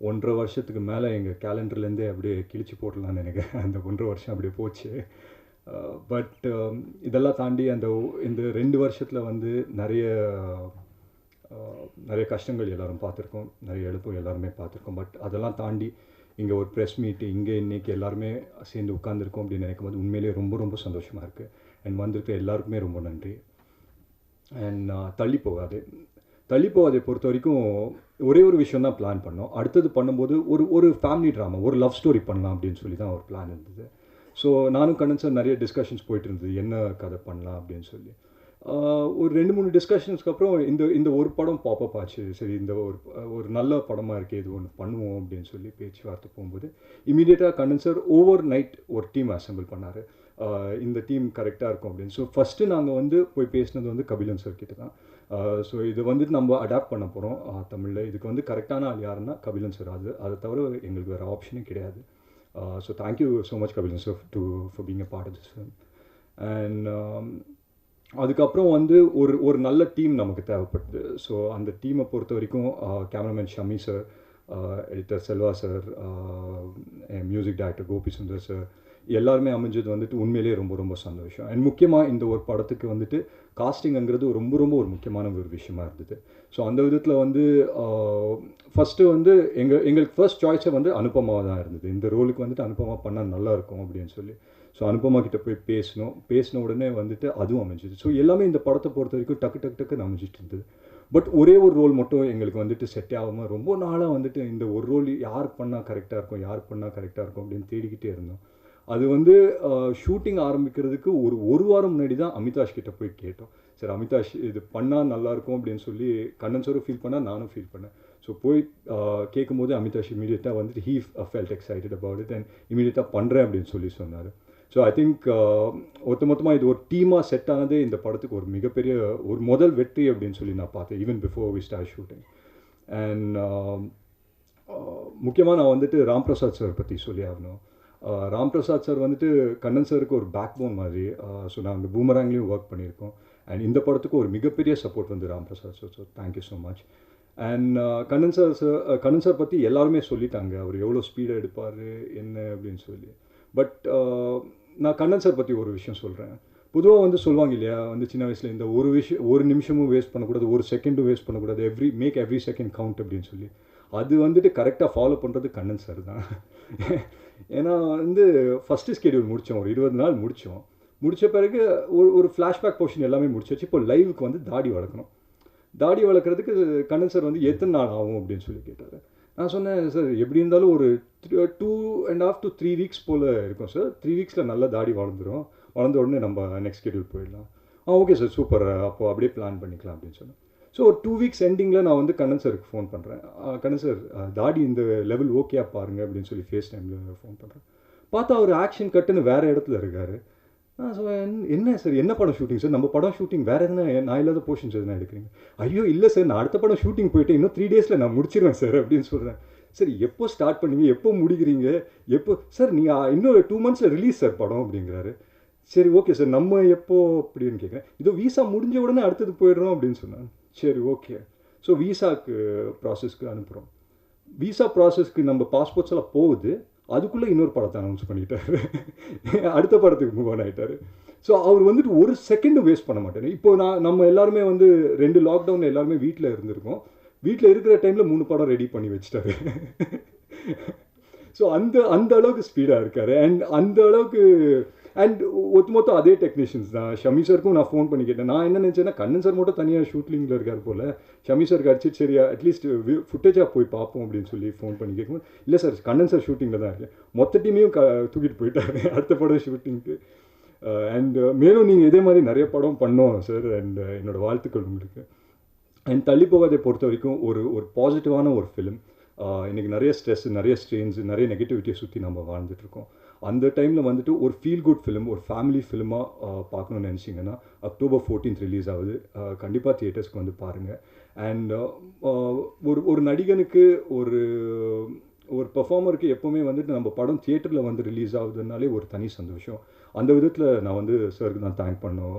1.5 வருஷத்துக்கு மேலே எங்கள் கேலண்டர்லேருந்தே அப்படியே கிழிச்சு போடலான்னு நினைக்கிறேன். அந்த 1.5 வருஷம் அப்படியே போச்சு. பட் இதெல்லாம் தாண்டி இந்த 2 வருஷத்தில் வந்து நிறைய கஷ்டங்கள் எல்லோரும் பார்த்துருக்கோம், நிறைய இழப்பு எல்லாருமே பார்த்துருக்கோம். பட் அதெல்லாம் தாண்டி இங்கே ஒரு ப்ரெஸ் மீட்டு இங்கே இன்றைக்கி எல்லாருமே சேர்ந்து உட்காந்துருக்கோம் அப்படின்னு நினைக்கும் போது உண்மையிலேயே ரொம்ப ரொம்ப சந்தோஷமாக இருக்குது. அண்ட் வந்திருக்க எல்லாருக்குமே ரொம்ப நன்றி. அண்ட் தள்ளி போகாதே பொறுத்த வரைக்கும் ஒரே ஒரு விஷயம் தான் பிளான் பண்ணோம். அடுத்தது பண்ணும்போது ஒரு ஃபேமிலி ட்ராமா, ஒரு லவ் ஸ்டோரி பண்ணலாம் அப்படின்னு சொல்லி தான் ஒரு பிளான் இருந்தது. ஸோ நானும் கண்ணன் சார் நிறைய டிஸ்கஷன்ஸ் போயிட்டு இருந்தது, என்ன கதை பண்ணலாம் அப்படின்னு சொல்லி. ஒரு 2-3 டிஸ்கஷன்ஸ்க்கு அப்புறம் இந்த ஒரு படம் பாப்பப் ஆச்சு. சரி, இந்த ஒரு நல்ல படமாக இருக்குது, இது ஒன்று பண்ணுவோம் அப்படின்னு சொல்லி பேச்சுவார்த்தை போகும்போது இமீடியட்டாக கண்ணன் சார் ஓவர் நைட் ஒரு டீம் அசெம்பிள் பண்ணார். இந்த டீம் கரெக்டாக இருக்கும் அப்படின்னு. ஸோ ஃபஸ்ட்டு நாங்கள் வந்து போய் பேசினது வந்து கபிலன் சார் கிட்ட தான். ஸோ இது வந்துட்டு நம்ம அடாப்ட் பண்ண போகிறோம் தமிழில். இதுக்கு வந்து கரெக்டான ஆள் யாருன்னா கபிலன் சார். அதை தவிர எங்களுக்கு வேறு ஆப்ஷனே கிடையாது. So thank you so much Kabilan sir for being a part of this film. And அதுக்கப்புறம் வந்து ஒரு நல்ல டீம் நமக்கு தேவைப்படுது. ஸோ அந்த டீமை பொறுத்த வரைக்கும் cameraman Shami sir, editor Selva sir, music director Gopi Sundar sir, எல்லாருமே அமைஞ்சது வந்துட்டு உண்மையிலேயே ரொம்ப ரொம்ப சந்தோஷம். அண்ட் முக்கியமாக இந்த ஒரு படத்துக்கு வந்துட்டு காஸ்டிங்கிறது ரொம்ப ரொம்ப ஒரு முக்கியமான ஒரு விஷயமா இருந்தது. ஸோ அந்த விதத்தில் வந்து ஃபஸ்ட்டு வந்து எங்களுக்கு ஃபர்ஸ்ட் சாய்ஸை வந்து அனுபமாவாக தான் இருந்தது. இந்த ரோலுக்கு வந்துட்டு அனுபமா பண்ணால் நல்லாயிருக்கும் அப்படின்னு சொல்லி. ஸோ அனுபமா கிட்ட போய் பேசின உடனே வந்துட்டு அதுவும் அமைஞ்சிது. ஸோ எல்லாமே இந்த படத்தை பொறுத்த வரைக்கும் டக்குன்னு அமைஞ்சிட்டு இருந்தது. பட் ஒரே ஒரு ரோல் மட்டும் எங்களுக்கு வந்துட்டு செட் ஆகாமல் ரொம்ப நாளாக வந்துட்டு இந்த ஒரு ரோல் யார் பண்ணால் கரெக்டாக இருக்கும் அப்படின்னு தேடிக்கிட்டே இருந்தோம். அது வந்து ஷூட்டிங் ஆரம்பிக்கிறதுக்கு ஒரு வாரம் முன்னாடி தான் அமிதாஷ் கிட்ட போய் கேட்டோம். சரி அமிதாஷ் இது பண்ணால் நல்லாயிருக்கும் அப்படின்னு சொல்லி கண்ணன் சாரும் ஃபீல் பண்ணால், நானும் ஃபீல் பண்ணேன். ஸோ போய் கேட்கும்போது அமிதாஷ் இமீடியட்டாக வந்துட்டு he felt excited about it and இமீடியட்டாக பண்ணுறேன் அப்படின்னு சொல்லி சொன்னார். ஸோ ஐ திங்க் மொத்தமாக இது ஒரு டீமாக செட் ஆனதே இந்த படத்துக்கு ஒரு மிகப்பெரிய ஒரு முதல் வெற்றி அப்படின்னு சொல்லி நான் பார்த்தேன், even before we start shooting. And முக்கியமாக நான் வந்துட்டு ராம்பிரசாத் சார் பற்றி சொல்லி ஆகணும். ராம்பிரசாத் சார் வந்துட்டு கண்ணன் சாருக்கு ஒரு பேக் போன் மாதிரி. ஸோ நாங்கள் பூமராங்லேயும் ஒர்க் பண்ணியிருக்கோம். அண்ட் இந்த படத்துக்கு ஒரு மிகப்பெரிய சப்போர்ட் வந்து Ramprasad sir. So thank you so much. And Kannan sir பற்றி எல்லாருமே சொல்லிட்டாங்க, அவர் எவ்வளோ ஸ்பீடாக எடுப்பார் என்ன அப்படின்னு சொல்லி. பட் நான் கண்ணன் சார் பற்றி ஒரு விஷயம் சொல்கிறேன். பொதுவாக வந்து சொல்லுவாங்க இல்லையா, வந்து சின்ன வயசில் இந்த ஒரு நிமிஷமும் வேஸ்ட் பண்ணக்கூடாது, ஒரு செகண்டும் வேஸ்ட் பண்ணக்கூடாது, எவ்ரி செகண்ட் கவுண்ட் அப்படின்னு சொல்லி. அது வந்துட்டு கரெக்டாக ஃபாலோ பண்ணுறது கண்ணன் சார் தான். ஏன்னா வந்து ஃபஸ்ட்டு ஸ்கெடியூல் முடித்தோம், ஒரு 20 நாள் முடித்த பிறகு ஒரு ஃப்ளாஷ்பேக் போர்ஷன் எல்லாமே முடிச்சாச்சு. இப்போ லைவுக்கு வந்து தாடி வளர்க்குறதுக்கு கண்ணன் சார் வந்து எத்தனை நாள் ஆகும் அப்படின்னு சொல்லி கேட்டார். நான் சொன்னேன், சார் எப்படி இருந்தாலும் ஒரு 2.5 to 3 வீக்ஸ் போல் இருக்கும் சார். 3 வீக்ஸில் நல்லா தாடி வளர்ந்த உடனே நம்ம நெக்ஸ்ட் ஸ்கெடியூல் போயிடலாம். ஓகே சார் சூப்பர், அப்போது அப்படியே பிளான் பண்ணிக்கலாம் அப்படின்னு சொன்னேன். ஸோ ஒரு 2 வீக்ஸ் எண்டிங்கில் நான் வந்து கண்ணன் சாருக்கு ஃபோன் பண்ணுறேன். கண்ணன் சார் தாடி இந்த லெவல் ஓகேயா பாருங்கள் அப்படின்னு சொல்லி ஃபேஸ் டைமில் ஃபோன் பண்ணுறேன். பார்த்தா அவர் ஆக்ஷன் கட்டுன்னு வேறு இடத்துல இருக்கார். நான் சொல்லுவேன், என்ன சார் என்ன படம் ஷூட்டிங் சார், நம்ம படம் ஷூட்டிங் வேறு எதுனா நான் இல்லாத போர்ஷன்ஸ் எதுனா எடுக்கிறீங்க? ஐயோ இல்லை சார், நான் அடுத்த படம் ஷூட்டிங் போயிட்டு இன்னும் 3 டேஸில் நான் முடிச்சிடுவேன் சார் அப்படின்னு சொல்கிறேன். சரி எப்போ ஸ்டார்ட் பண்ணுவீங்க, எப்போ முடிக்கிறீங்க, எப்போ சார் நீங்கள் இன்னும் 2 monthsல ரிலீஸ் சார் படம் அப்படிங்கிறாரு. சரி ஓகே சார், நம்ம எப்போ அப்படின்னு கேட்குறேன். இதோ வீசா முடிஞ்ச உடனே அடுத்தது போயிடுறோம் அப்படின்னு சொன்னாங்க. சரி ஓகே. ஸோ வீசாக்கு ப்ராசஸ்க்கு அனுப்புகிறோம். வீசா ப்ராசஸ்க்கு நம்ம பாஸ்போர்ட்ஸ் எல்லாம் போகுது, அதுக்குள்ளே இன்னொரு படத்தை அனௌன்ஸ் பண்ணிட்டாரு. அடுத்த படத்துக்கு மூவ் ஆன் ஆகிட்டார். ஸோ அவர் வந்துட்டு ஒரு செகண்டும் வேஸ்ட் பண்ண மாட்டார். இப்போ நம்ம எல்லாருமே வந்து 2 லாக்டவுன் எல்லாருமே வீட்டில் இருந்திருக்கோம். வீட்டில் இருக்கிற டைமில் 3 படம் ரெடி பண்ணி வச்சுட்டாரு. ஸோ அந்த அளவுக்கு ஸ்பீடாக இருக்கார். அண்ட் அந்த அளவுக்கு அண்ட் ஒத்துமொத்தம் அதே டெக்னீஷியன்ஸ் தான். ஷமி சாருக்கும் நான் ஃபோன் பண்ணி கேட்டேன். நான் என்ன நினச்சேன்னா கண்ணன் சார் மட்டும் தனியாக ஷூட்டிங்கில் இருக்கார் போல், ஷமி சாருக்கு அடிச்சு சரியா அட்லீஸ்ட் ஃபுட்டேஜாக போய் பார்ப்போம் அப்படின்னு சொல்லி ஃபோன் பண்ணி கேட்கும்போது, இல்லை சார் கண்ணன் சார் ஷூட்டிங்கில் தான் இருக்கேன். மொத்த டீமையும் தூக்கிட்டு போயிட்டாரு அடுத்த படம் ஷூட்டிங்க்கு. அண்ட் மேலும் நீங்கள் இதே மாதிரி நிறைய படம் பண்ணோம் சார். அண்ட் என்னோடய வாழ்த்துக்கள் உங்களுக்கு. அண்ட் தள்ளி போகாதை பொறுத்த வரைக்கும் ஒரு பாசிட்டிவான ஒரு ஃபிலிம். இன்றைக்கி நிறைய ஸ்ட்ரெஸ், நிறைய ஸ்ட்ரெயின்ஸ், நிறைய நெகட்டிவிட்டியை சுற்றி நம்ம வாழ்ந்துட்டுருக்கோம். அந்த டைமில் வந்துட்டு ஒரு ஃபீல் குட் ஃபிலிம், ஒரு ஃபேமிலி ஃபிலிமாக பார்க்கணுன்னு நினச்சிங்கன்னா October 14th ரிலீஸ் ஆகுது. கண்டிப்பாக தியேட்டர்ஸ்க்கு வந்து பாருங்கள். அண்ட் ஒரு நடிகனுக்கு ஒரு பெர்ஃபார்மருக்கு எப்போவுமே வந்துட்டு நம்ம படம் தியேட்டரில் வந்து ரிலீஸ் ஆகுதுனாலே ஒரு தனி சந்தோஷம். அந்த விதத்தில் நான் வந்து சாருக்கு தான் தேங்க் பண்ணோம்,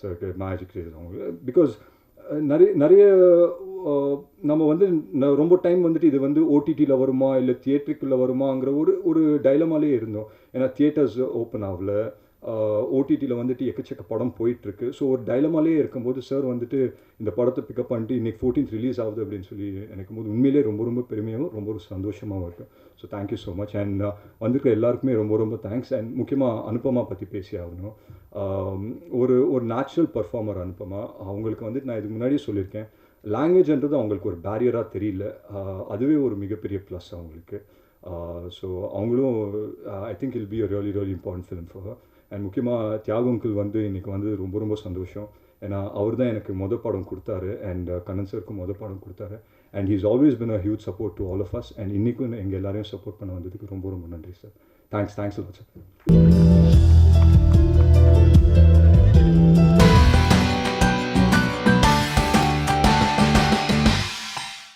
சாருக்கு மேஜிக் அவங்க. பிகாஸ் நிறைய நம்ம வந்து ரொம்ப டைம் வந்துட்டு இது வந்து ஓடிடியில் வருமா இல்லை தியேட்டருக்குள்ளே வருமாங்கிற ஒரு டைலமாலே இருந்தோம். ஏன்னா தியேட்டர்ஸ் ஓப்பன் ஆகல, ஓடிடியில் வந்துட்டு எக்கச்சக்க படம் போயிட்டுருக்கு. ஸோ ஒரு டைலமாலே இருக்கும்போது சார் வந்துட்டு இந்த படத்தை பிக்கப் பண்ணிட்டு இன்றைக்கி 14th ரிலீஸ் ஆகுது அப்படின்னு சொல்லி நினைக்கும் போது உண்மையிலே ரொம்ப பெருமையாகவும் ரொம்ப சந்தோஷமாகவும் இருக்கும். So thank you so much. And வந்திருக்க எல்லாருக்குமே ரொம்ப தேங்க்ஸ். அண்ட் முக்கியமாக அனுபமா பற்றி பேசி ஆகணும். ஒரு நேச்சுரல் பர்ஃபார்மர் அனுபமா. அவங்களுக்கு வந்துட்டு நான் இதுக்கு முன்னாடியே சொல்லியிருக்கேன், லாங்குவேஜ்ன்றது அவங்களுக்கு ஒரு பேரியராக தெரியல. அதுவே ஒரு மிகப்பெரிய ப்ளஸ் அவங்களுக்கு. ஸோ அவங்களும் I think it'll be a really important film for her. And முக்கியமாக தியாகு அங்கிள் வந்து இன்றைக்கி வந்து ரொம்ப சந்தோஷம். ஏன்னா அவர் தான் எனக்கு படம் கொடுத்தாரு. அண்ட் கண்ணன் சாருக்கும் படம் கொடுத்தாரு. And he's always been a huge support to all of us. And இன்றைக்கும் எங்கள் எல்லாரையும் சப்போர்ட் பண்ண வந்ததுக்கு ரொம்ப நன்றி சார். Thanks lot sir.